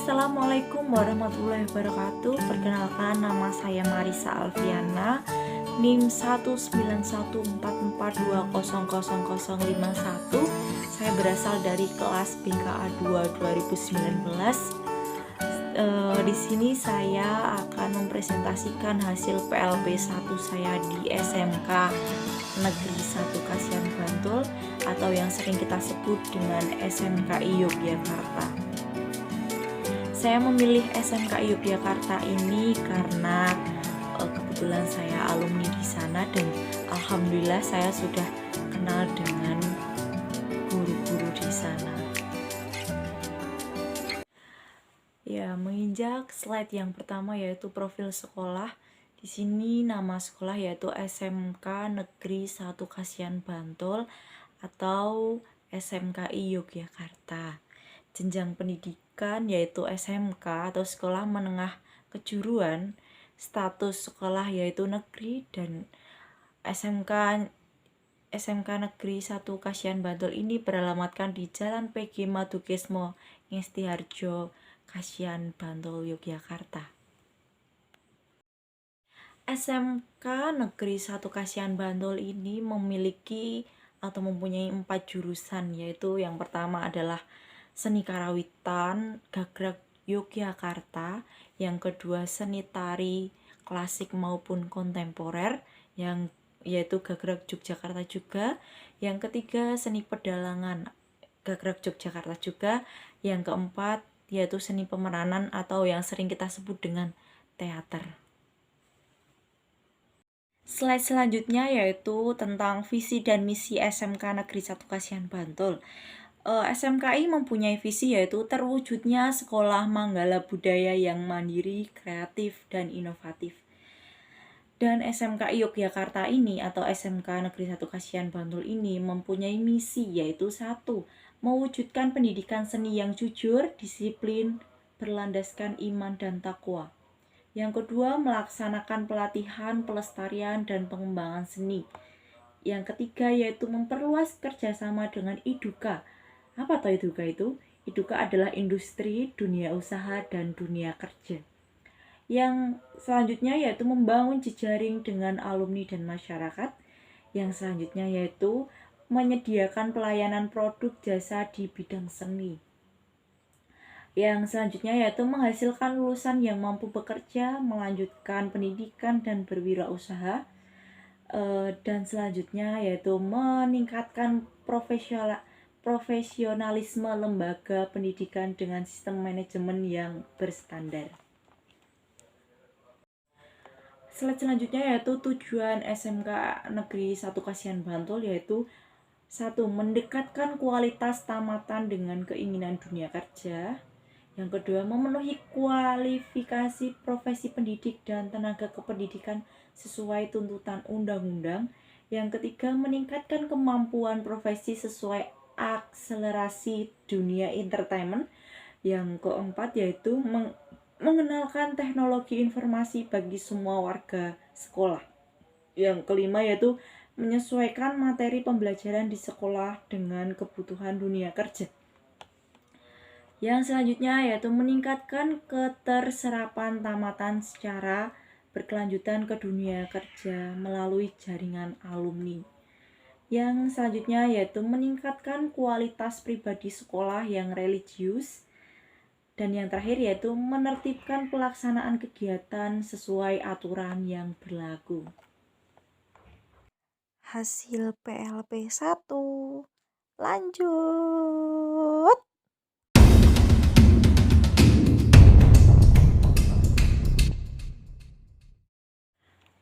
Assalamualaikum warahmatullahi wabarakatuh. Perkenalkan, nama saya Marisa Alfiana, NIM 19144200051. Saya berasal dari kelas BKA 2 2019. Di sini saya akan mempresentasikan hasil PLP 1 saya di SMK Negeri 1 Kasihan Bantul atau yang sering kita sebut dengan SMKI Yogyakarta. Saya memilih SMKI Yogyakarta ini karena kebetulan saya alumni di sana dan alhamdulillah saya sudah kenal dengan guru-guru di sana. Ya, menginjak slide yang pertama yaitu profil sekolah. Di sini nama sekolah yaitu SMK Negeri 1 Kasihan Bantul atau SMKI Yogyakarta. Jenjang pendidikan yaitu SMK atau sekolah menengah kejuruan, status sekolah yaitu negeri, dan SMK Negeri 1 Kasihan Bantul ini beralamatkan di Jalan PG Madukismo Ngestiharjo, Kasihan Bantul, Yogyakarta. SMK Negeri 1 Kasihan Bantul ini memiliki atau mempunyai 4 jurusan, yaitu yang pertama adalah Seni Karawitan Gagrag Yogyakarta, yang kedua Seni Tari Klasik maupun Kontemporer yaitu Gagrag Yogyakarta juga, yang ketiga Seni Pedalangan Gagrag Yogyakarta juga, yang keempat yaitu Seni Pemeranan atau yang sering kita sebut dengan teater. Slide selanjutnya yaitu tentang visi dan misi SMK Negeri 1 Kasihan Bantul. SMKI mempunyai visi yaitu terwujudnya sekolah manggala budaya yang mandiri, kreatif, dan inovatif. Dan SMKI Yogyakarta ini atau SMK Negeri 1 Kasihan Bantul ini mempunyai misi yaitu 1. Mewujudkan pendidikan seni yang jujur, disiplin, berlandaskan iman dan takwa. Yang kedua, melaksanakan pelatihan, pelestarian, dan pengembangan seni. Yang ketiga yaitu memperluas kerjasama dengan IDUKA. Apa tuh IDUKA itu? IDUKA adalah industri, dunia usaha, dan dunia kerja. Yang selanjutnya yaitu membangun jejaring dengan alumni dan masyarakat. Yang selanjutnya yaitu menyediakan pelayanan produk jasa di bidang seni. Yang selanjutnya yaitu menghasilkan lulusan yang mampu bekerja, melanjutkan pendidikan dan berwirausaha. Dan selanjutnya yaitu meningkatkan profesionalisme lembaga pendidikan dengan sistem manajemen yang berstandar. Slide selanjutnya yaitu tujuan SMK Negeri 1 Kasihan Bantul yaitu 1. Mendekatkan kualitas tamatan dengan keinginan dunia kerja. Yang kedua, memenuhi kualifikasi profesi pendidik dan tenaga kependidikan sesuai tuntutan undang-undang. Yang ketiga, meningkatkan kemampuan profesi sesuai akselerasi dunia entertainment. Yang keempat yaitu mengenalkan teknologi informasi bagi semua warga sekolah. Yang kelima yaitu menyesuaikan materi pembelajaran di sekolah dengan kebutuhan dunia kerja. Yang selanjutnya yaitu meningkatkan keterserapan tamatan secara berkelanjutan ke dunia kerja melalui jaringan alumni. Yang selanjutnya yaitu meningkatkan kualitas pribadi sekolah yang religius. Dan yang terakhir yaitu menertibkan pelaksanaan kegiatan sesuai aturan yang berlaku. Hasil PLP 1. Lanjut.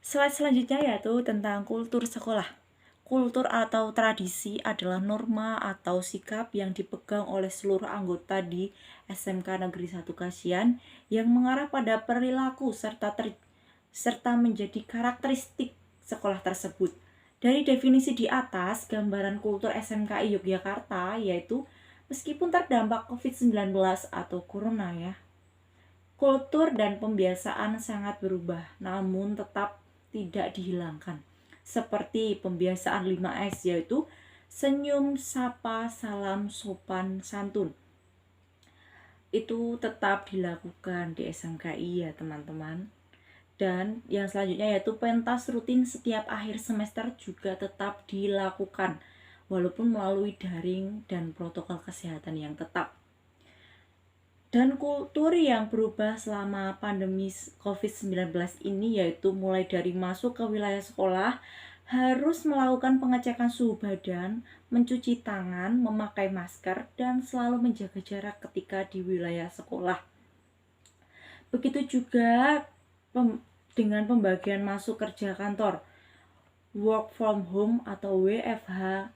Slide selanjutnya yaitu tentang kultur sekolah. Kultur atau tradisi adalah norma atau sikap yang dipegang oleh seluruh anggota di SMK Negeri 1 Kasihan yang mengarah pada perilaku serta menjadi karakteristik sekolah tersebut. Dari definisi di atas, gambaran kultur SMKI Yogyakarta yaitu meskipun terdampak COVID-19 atau Corona ya, kultur dan pembiasaan sangat berubah namun tetap tidak dihilangkan. Seperti pembiasaan 5S yaitu senyum, sapa, salam, sopan, santun. itu tetap dilakukan di SMKI ya teman-teman. Dan yang selanjutnya yaitu pentas rutin setiap akhir semester juga tetap dilakukan walaupun melalui daring dan protokol kesehatan yang ketat. Dan kultur yang berubah selama pandemi COVID-19 ini yaitu mulai dari masuk ke wilayah sekolah harus melakukan pengecekan suhu badan, mencuci tangan, memakai masker, dan selalu menjaga jarak ketika di wilayah sekolah. Begitu juga dengan pembagian masuk kerja kantor, work from home atau WFH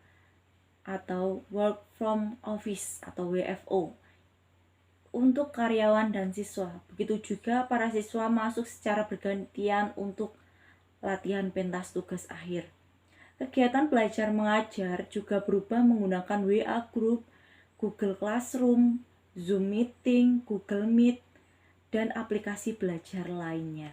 atau work from office atau WFO untuk karyawan dan siswa. Begitu juga para siswa masuk secara bergantian untuk latihan pentas tugas akhir. Kegiatan belajar mengajar juga berubah menggunakan WA Group, Google Classroom, Zoom Meeting, Google Meet, dan aplikasi belajar lainnya.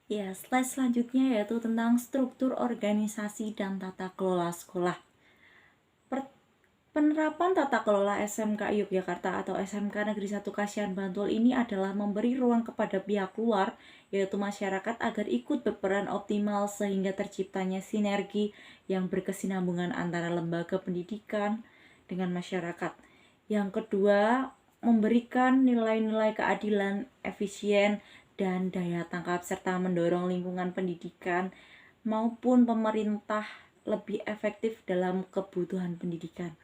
Ya, slide selanjutnya yaitu tentang struktur organisasi dan tata kelola sekolah. Penerapan tata kelola SMK Yogyakarta atau SMK Negeri 1 Kasihan Bantul ini adalah memberi ruang kepada pihak luar, yaitu masyarakat, agar ikut berperan optimal sehingga terciptanya sinergi yang berkesinambungan antara lembaga pendidikan dengan masyarakat. Yang kedua, memberikan nilai-nilai keadilan, efisien, dan daya tangkap serta mendorong lingkungan pendidikan maupun pemerintah lebih efektif dalam kebutuhan pendidikan.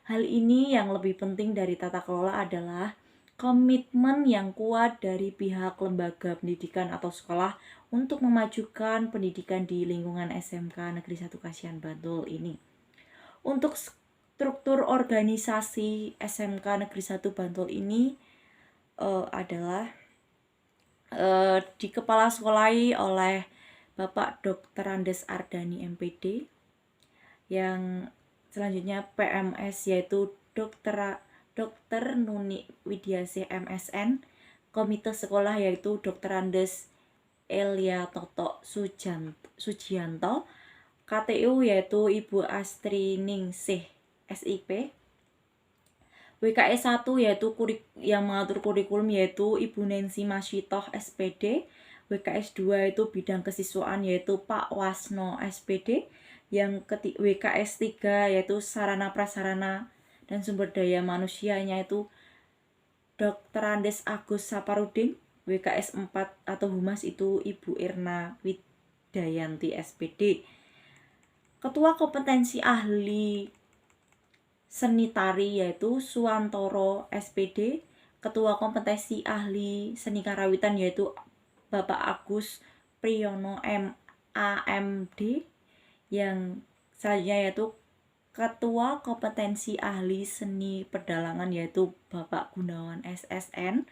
Hal ini yang lebih penting dari tata kelola adalah komitmen yang kuat dari pihak lembaga pendidikan atau sekolah untuk memajukan pendidikan di lingkungan SMK Negeri 1 Kasihan Bantul ini. Untuk struktur organisasi SMK Negeri 1 Bantul ini adalah dikepala-sekolahi oleh Bapak Dr. Andes Ardani MPD, yang selanjutnya PMS yaitu Dr. Nuni Widiasih MSN, komite sekolah yaitu Dr. Andes Elia Toto Sujianto, KTU yaitu Ibu Astri Ningsih SIP, WKS 1 yaitu yang mengatur kurikulum yaitu Ibu Nancy Masyitoh SPD, WKS 2 itu bidang kesiswaan yaitu Pak Wasno SPD, yang WKS 3 yaitu sarana prasarana dan sumber daya manusianya itu Dr. Andes Agus Saparudin, WKS 4 atau Humas itu Ibu Irna Widayanti SPD. Ketua kompetensi ahli seni tari yaitu Suwantoro SPD, ketua kompetensi ahli seni karawitan yaitu Bapak Agus Priyono AMD, yang selanjutnya yaitu ketua kompetensi ahli seni pedalangan yaitu Bapak Gunawan SSN.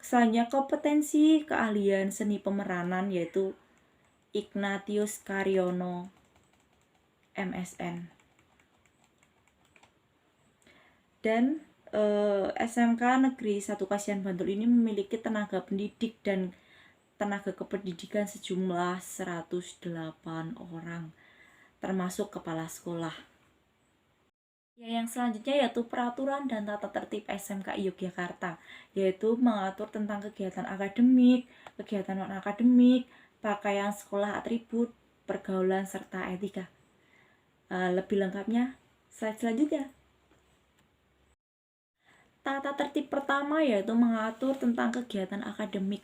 Selanjutnya kompetensi keahlian seni pemeranan yaitu Ignatius Karyono MSN. Dan SMK Negeri 1 Kasihan Bantul ini memiliki tenaga pendidik dan tenaga kependidikan sejumlah 108 orang, termasuk kepala sekolah. Ya, yang selanjutnya yaitu peraturan dan tata tertib SMK Yogyakarta, yaitu mengatur tentang kegiatan akademik, kegiatan non-akademik, pakaian sekolah, atribut, pergaulan, serta etika. Lebih lengkapnya, slide selanjutnya. Tata tertib pertama yaitu mengatur tentang kegiatan akademik.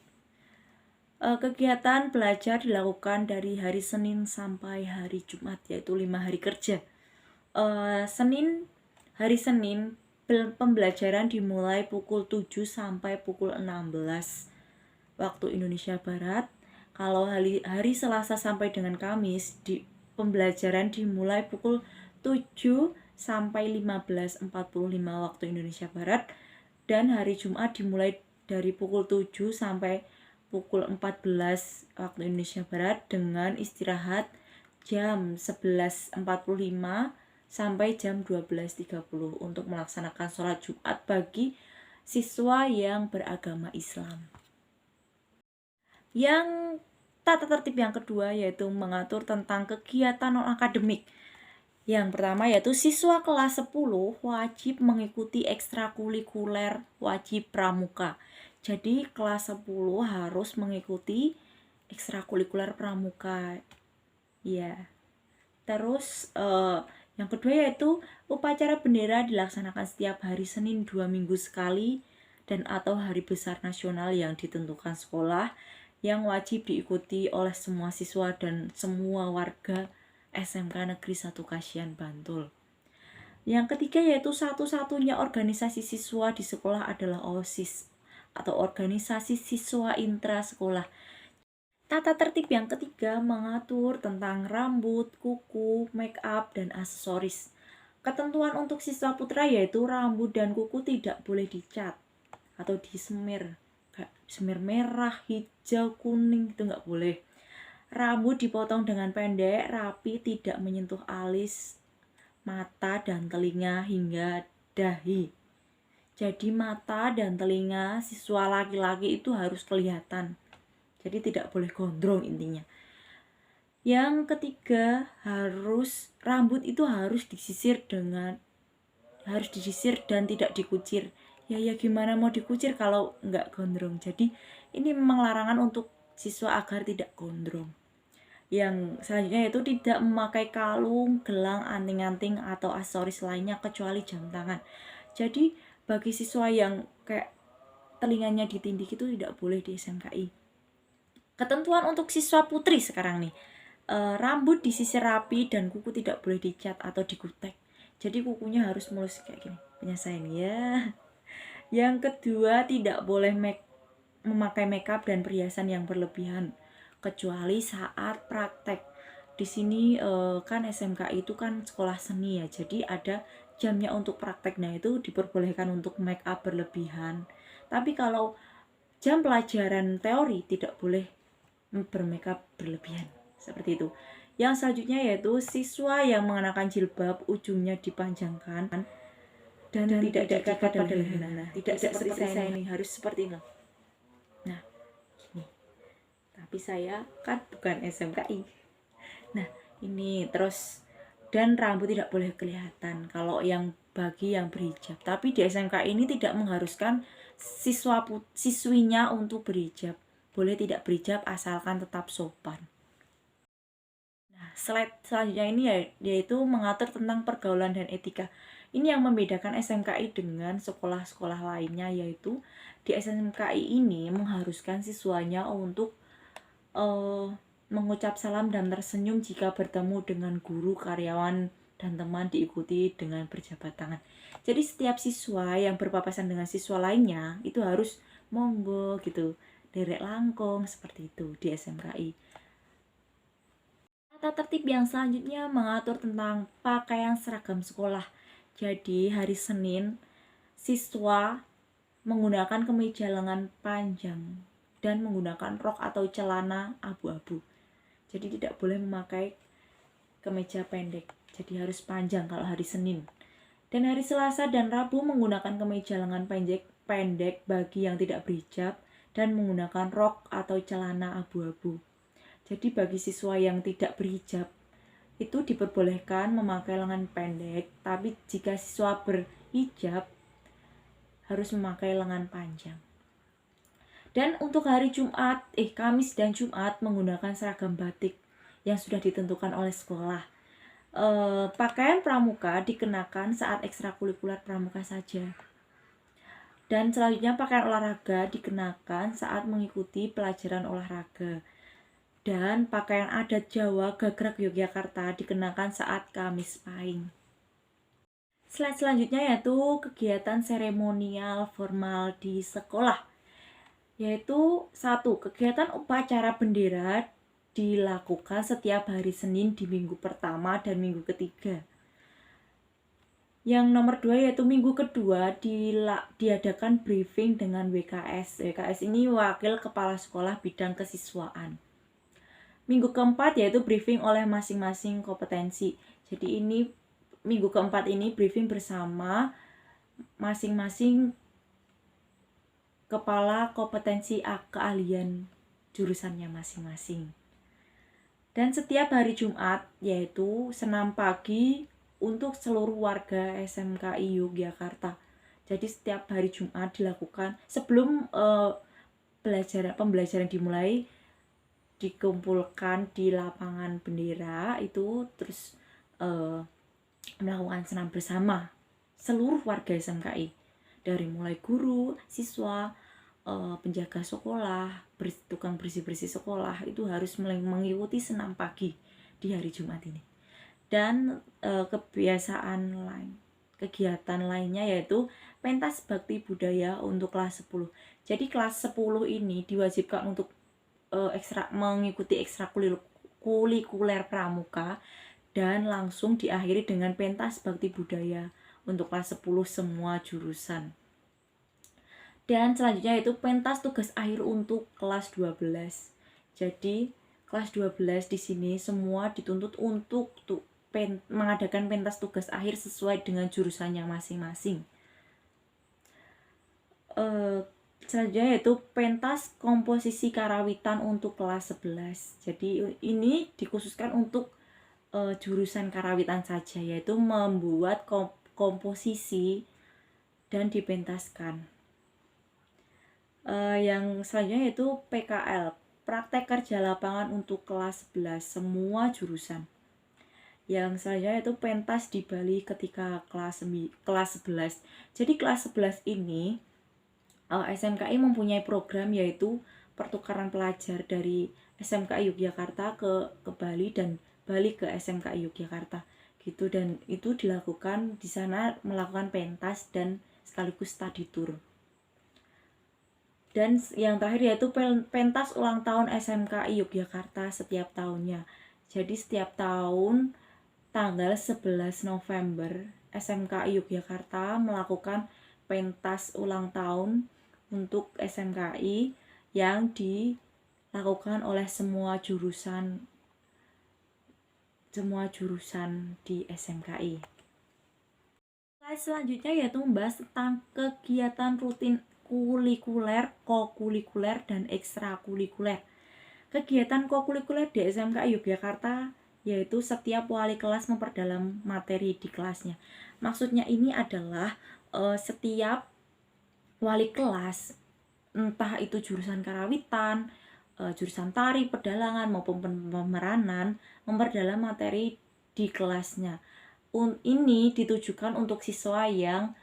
Kegiatan belajar dilakukan dari hari Senin sampai hari Jumat, yaitu 5 hari kerja. Hari Senin pembelajaran dimulai pukul 7 sampai pukul 16 waktu Indonesia Barat. Kalau hari Selasa sampai dengan Kamis pembelajaran dimulai pukul 7 sampai 15.45 waktu Indonesia Barat, dan hari Jumat dimulai dari pukul 7 sampai pukul 14 waktu Indonesia Barat dengan istirahat jam 11.45 sampai jam 12.30 untuk melaksanakan sholat Jumat bagi siswa yang beragama Islam. Yang tata tertib yang kedua yaitu mengatur tentang kegiatan non-akademik, Yang pertama yaitu siswa kelas 10 wajib mengikuti ekstrakurikuler wajib pramuka. Jadi kelas 10 harus mengikuti ekstrakurikuler pramuka. Ya. Terus yang kedua yaitu upacara bendera dilaksanakan setiap hari Senin 2 minggu sekali dan atau hari besar nasional yang ditentukan sekolah yang wajib diikuti oleh semua siswa dan semua warga SMK Negeri 1 Kasihan Bantul. Yang ketiga yaitu satu-satunya organisasi siswa di sekolah adalah OSIS atau organisasi siswa intra sekolah. Tata tertib yang ketiga mengatur tentang rambut, kuku, make up, dan aksesoris. Ketentuan untuk siswa putra yaitu rambut dan kuku tidak boleh dicat atau disemir. Kayak semir merah, hijau, kuning itu nggak boleh. Rambut dipotong dengan pendek, rapi, tidak menyentuh alis, mata, dan telinga hingga dahi. Jadi mata dan telinga siswa laki-laki itu harus kelihatan. Jadi tidak boleh gondrong intinya. Yang ketiga, rambut itu harus disisir dan tidak dikucir. Ya gimana mau dikucir kalau nggak gondrong. Jadi ini memang larangan untuk siswa agar tidak gondrong. Yang selanjutnya yaitu tidak memakai kalung, gelang, anting-anting atau aksesoris lainnya kecuali jam tangan. Jadi bagi siswa yang kayak telinganya ditindik itu tidak boleh di SMKI. Ketentuan untuk siswa putri sekarang nih, rambut disisir rapi dan kuku tidak boleh dicat atau dikutek. Jadi kukunya harus mulus kayak gini. Penyelesaian ya. Yang kedua, tidak boleh memakai makeup dan perhiasan yang berlebihan kecuali saat praktek. Di sini kan SMK itu kan sekolah seni ya. Jadi ada jamnya untuk praktek. Nah, itu diperbolehkan untuk makeup berlebihan. Tapi kalau jam pelajaran teori tidak boleh bermakeup berlebihan. Seperti itu. Yang selanjutnya yaitu siswa yang mengenakan jilbab ujungnya dipanjangkan dan tidak diikat pada leher. Tidak seperti saya ini, harus seperti ini. Nah, gini. Tapi saya kan bukan SMKI. Nah, ini terus dan rambut tidak boleh kelihatan kalau yang bagi yang berhijab. Tapi di SMK ini tidak mengharuskan siswinya untuk berhijab. Boleh tidak berhijab asalkan tetap sopan. Nah, slide selanjutnya ini yaitu mengatur tentang pergaulan dan etika. Ini yang membedakan SMKI dengan sekolah-sekolah lainnya, yaitu di SMKI ini mengharuskan siswanya untuk mengucap salam dan tersenyum jika bertemu dengan guru, karyawan, dan teman, diikuti dengan berjabat tangan. Jadi setiap siswa yang berpapasan dengan siswa lainnya itu harus monggo gitu, derek langkung seperti itu di SMKI. Tata tertib yang selanjutnya mengatur tentang pakaian seragam sekolah. Jadi hari Senin siswa menggunakan kemeja lengan panjang dan menggunakan rok atau celana abu-abu. Jadi tidak boleh memakai kemeja pendek. Jadi harus panjang kalau hari Senin. Dan hari Selasa dan Rabu menggunakan kemeja lengan pendek bagi yang tidak berhijab dan menggunakan rok atau celana abu-abu. Jadi bagi siswa yang tidak berhijab itu diperbolehkan memakai lengan pendek, tapi jika siswa berhijab harus memakai lengan panjang. Dan untuk hari Kamis dan Jumat menggunakan seragam batik yang sudah ditentukan oleh sekolah. Pakaian pramuka dikenakan saat ekstrakurikuler pramuka saja. Dan selanjutnya pakaian olahraga dikenakan saat mengikuti pelajaran olahraga. Dan pakaian adat Jawa Gagrag Yogyakarta dikenakan saat Kamis Pahing. Slide selanjutnya yaitu kegiatan seremonial formal di sekolah. Yaitu 1. Kegiatan upacara bendera dilakukan setiap hari Senin di minggu pertama dan minggu ketiga. Yang nomor 2 yaitu minggu kedua diadakan briefing dengan WKS. WKS ini wakil kepala sekolah bidang kesiswaan. Minggu keempat yaitu briefing oleh masing-masing kompetensi. Jadi ini minggu keempat ini briefing bersama masing-masing kepala kompetensi keahlian jurusannya masing-masing. Dan setiap hari Jumat yaitu senam pagi untuk seluruh warga SMKI Yogyakarta. Jadi setiap hari Jumat dilakukan sebelum pembelajaran dimulai, dikumpulkan di lapangan bendera itu, terus melakukan senam bersama seluruh warga SMKI, dari mulai guru, siswa, penjaga sekolah, tukang bersih-bersih sekolah, itu harus mengikuti senam pagi di hari Jumat ini. Dan kegiatan lainnya yaitu pentas bakti budaya untuk kelas 10. Jadi kelas 10 ini diwajibkan untuk mengikuti ekstrakurikuler pramuka, dan langsung diakhiri dengan pentas bakti budaya untuk kelas 10 semua jurusan. Dan selanjutnya itu pentas tugas akhir untuk kelas 12. Jadi kelas 12 di sini semua dituntut untuk mengadakan pentas tugas akhir sesuai dengan jurusannya masing-masing. Selanjutnya yaitu pentas komposisi karawitan untuk kelas 11. Jadi ini dikhususkan untuk jurusan karawitan saja, yaitu membuat komposisi dan dipentaskan. Yang selanjutnya yaitu PKL, praktek kerja lapangan untuk kelas 11 semua jurusan. Yang selanjutnya itu pentas di Bali ketika kelas 11. Jadi kelas 11 ini SMKI mempunyai program yaitu pertukaran pelajar dari SMKI Yogyakarta ke Bali dan Bali ke SMKI Yogyakarta gitu, dan itu dilakukan di sana, melakukan pentas dan sekaligus study tour. Dan yang terakhir yaitu pentas ulang tahun SMKI Yogyakarta setiap tahunnya. Jadi setiap tahun tanggal 11 November SMKI Yogyakarta melakukan pentas ulang tahun untuk SMKI yang dilakukan oleh semua jurusan di SMKI. Slide selanjutnya yaitu membahas tentang kegiatan rutin kulikuler, kokulikuler, dan ekstrakurikuler. Kegiatan kokulikuler di SMKI Yogyakarta yaitu setiap wali kelas memperdalam materi di kelasnya. Maksudnya ini adalah setiap wali kelas, entah itu jurusan karawitan, jurusan tari, pedalangan, maupun pemeranan, memperdalam materi di kelasnya. Ini ditujukan untuk siswa yang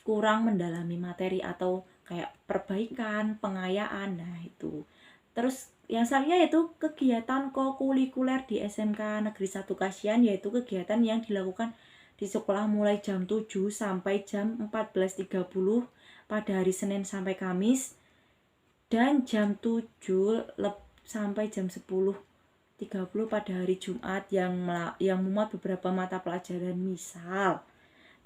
kurang mendalami materi atau kayak perbaikan, pengayaan, nah itu. Terus yang selanjutnya yaitu kegiatan kokulikuler di SMK Negeri 1 Kasihan, yaitu kegiatan yang dilakukan di sekolah mulai jam 7 sampai jam 14.30 pada hari Senin sampai Kamis, dan jam 7 sampai jam 10.30 pada hari Jumat yang memuat beberapa mata pelajaran, misal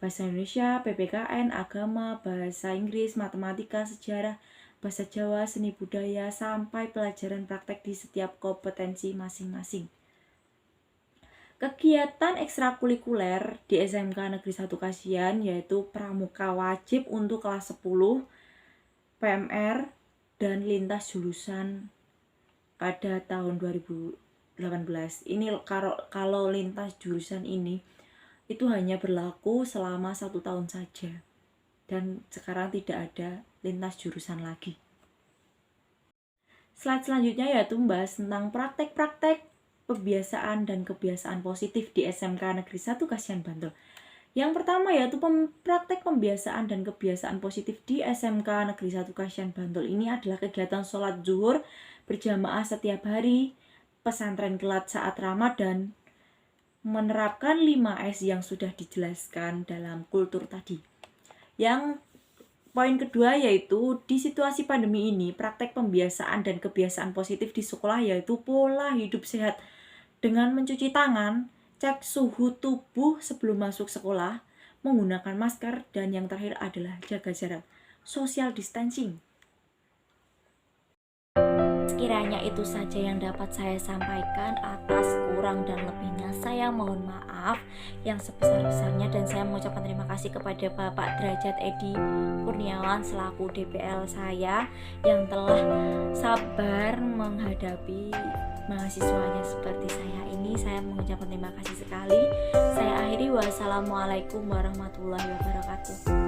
bahasa Indonesia, PPKN, agama, bahasa Inggris, matematika, sejarah, bahasa Jawa, seni budaya, sampai pelajaran praktek di setiap kompetensi masing-masing. Kegiatan ekstrakurikuler di SMK Negeri 1 Kasihan yaitu pramuka wajib untuk kelas 10, PMR, dan lintas jurusan pada tahun 2018. Ini kalau lintas jurusan ini itu hanya berlaku selama 1 tahun saja, dan sekarang tidak ada lintas jurusan lagi. Slide selanjutnya yaitu membahas tentang praktek-praktek pembiasaan dan kebiasaan positif di SMK Negeri 1 Kasihan Bantul. Yang pertama yaitu praktek pembiasaan dan kebiasaan positif di SMK Negeri 1 Kasihan Bantul. Ini adalah kegiatan sholat zuhur berjamaah setiap hari, pesantren kilat saat Ramadan, menerapkan 5S yang sudah dijelaskan dalam kultur tadi. Yang poin kedua yaitu di situasi pandemi ini, praktek pembiasaan dan kebiasaan positif di sekolah yaitu pola hidup sehat dengan mencuci tangan, cek suhu tubuh sebelum masuk sekolah, menggunakan masker, dan yang terakhir adalah jaga jarak, social distancing. Sekiranya itu saja yang dapat saya sampaikan. Atas kurang dan lebihnya saya mohon maaf yang sebesar-besarnya, dan saya mengucapkan terima kasih kepada Bapak Derajat Edi Kurniawan selaku DPL saya yang telah sabar menghadapi mahasiswanya seperti saya ini, saya mengucapkan terima kasih sekali. Saya akhiri, wassalamualaikum warahmatullahi wabarakatuh.